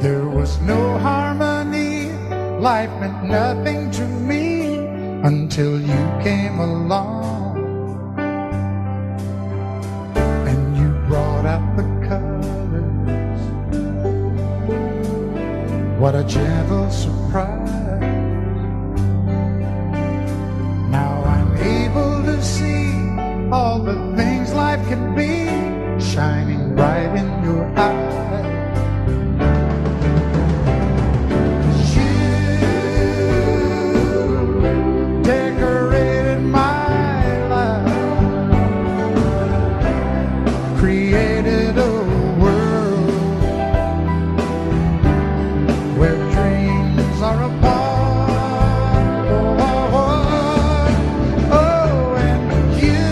There was no harmony, life meant nothing to me until you came along. And you brought out the colors, what a gentle surprise. Now I'm able to see all the things life can be, shining bright in your eyes. Created a world where dreams are apart. Oh, and you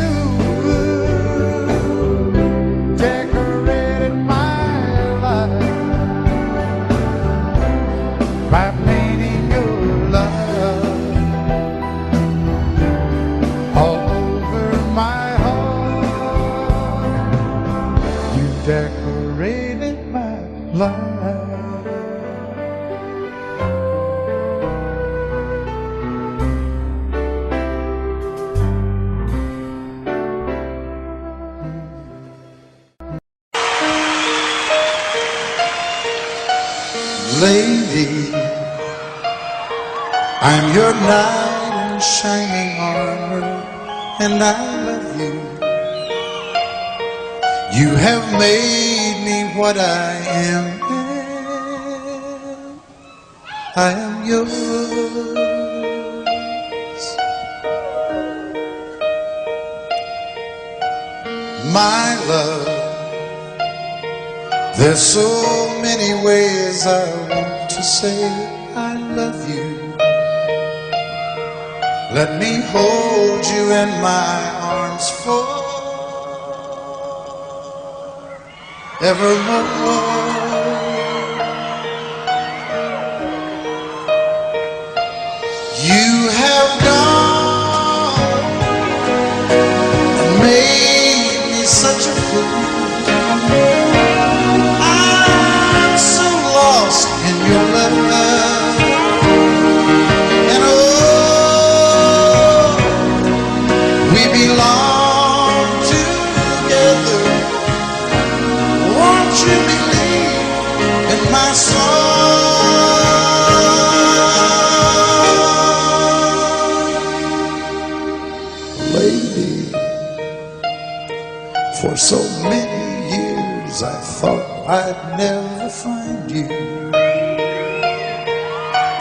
decorated my life by painting your love all over my heart. You decorated my life. Lady, I'm your knight in shining armor, and I love you. You have made me what I am. I am yours. My love, there's so many ways I want to say I love you. Let me hold you in my arms forevermore. You have gone and made me such a fool. belong together. Won't you believe in my song? Lady, for so many years I thought I'd never find you.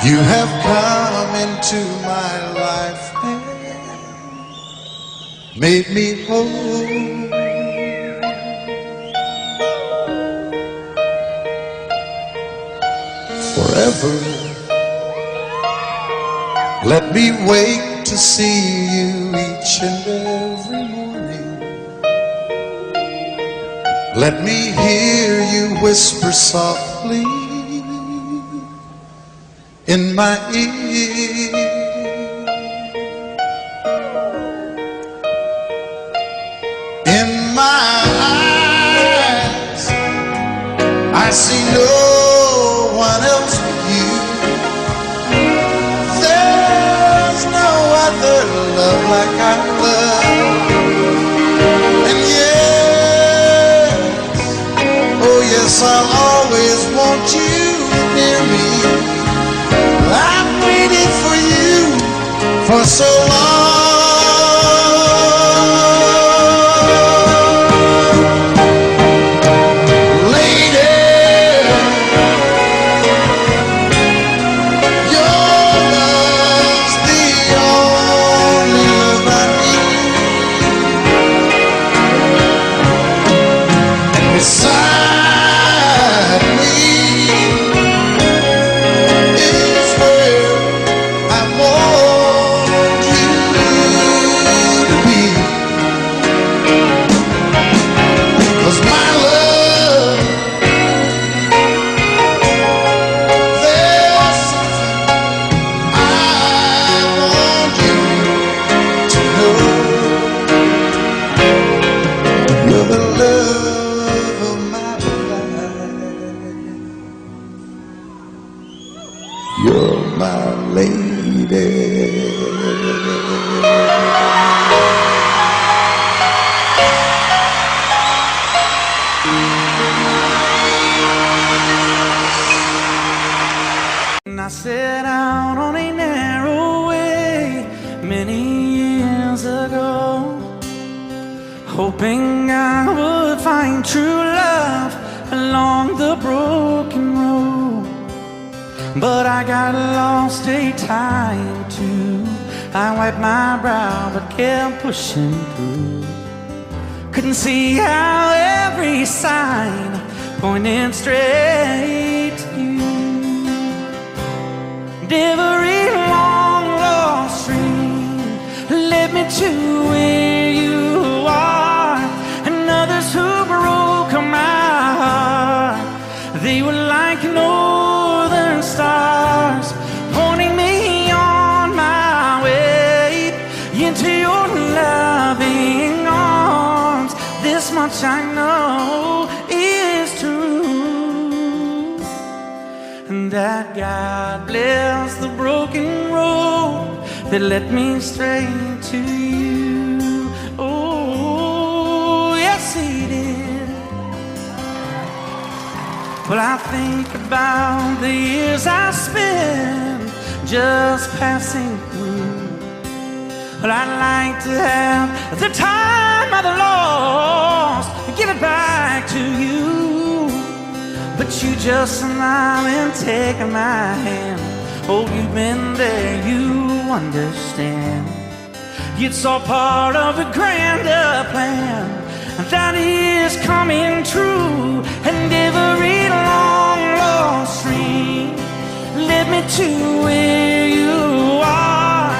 You have come into my life and made me whole. Forever, let me wake to see you each and every morning. Let me hear you whisper softly in my ear. In my eyes, I see no one else but you. There's no other love like I love. And yes, oh yes, I'll always want you near me. I've waited for you for so long. Lady, your love's the only love I need. And beside me is where I want you to be. 'Cause my love, there's something I want you to know. You're the love of my life. You're my lady. I set out on a narrow way many years ago, hoping I would find true love along the broken road. But I got lost a time or two. I wiped my brow but kept pushing through. Couldn't see how every sign pointed straight to you. Every long lost dream led me to where you are, and others who broke my heart, they were like northern stars, pointing me on my way into your loving arms. This much I know is true, and that God bless the broken road that led me straight to you. Oh, yes, He did. Well, I think about the years I spent just passing through. Well, I'd like to have the time I've lost and give it back to you. But you just smile and take my hand. Oh, you've been there, you understand. It's all part of a grander plan that is coming true. And every long lost dream led me to where you are,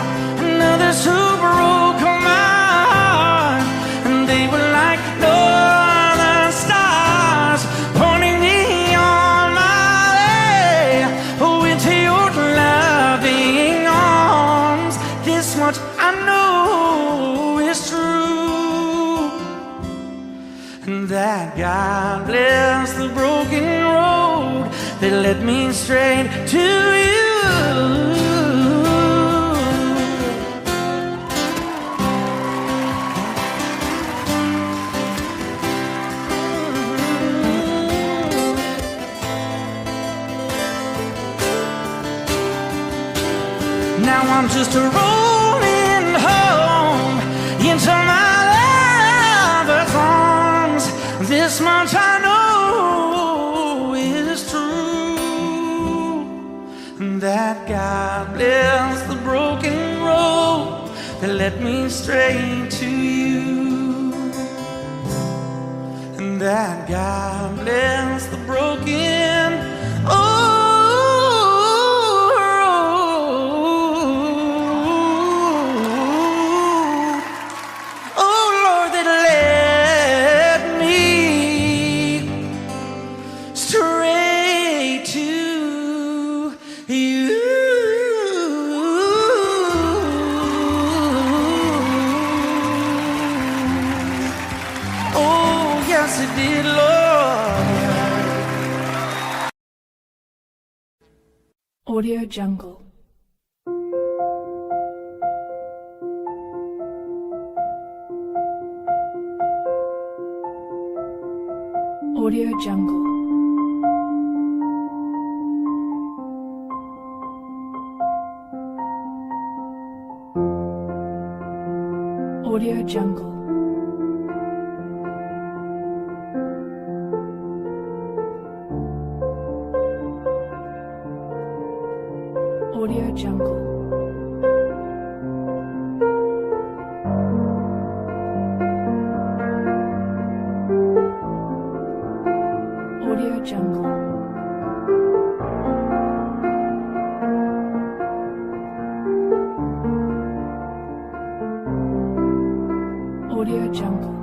and others who broke my heart, and they were like northern stars, pointing me on my way, oh, into your loving arms. This much I know is true, and that God bless the broken road that led me straight to you. I'm just rolling home into my lover's arms. This much I know is true, that God bless the broken road that led me straight to you, and that God bless the broken Audio Jungle. Audio Jungle. Audio Jungle. Audio Jungle. Audio Jungle. Audio Jungle.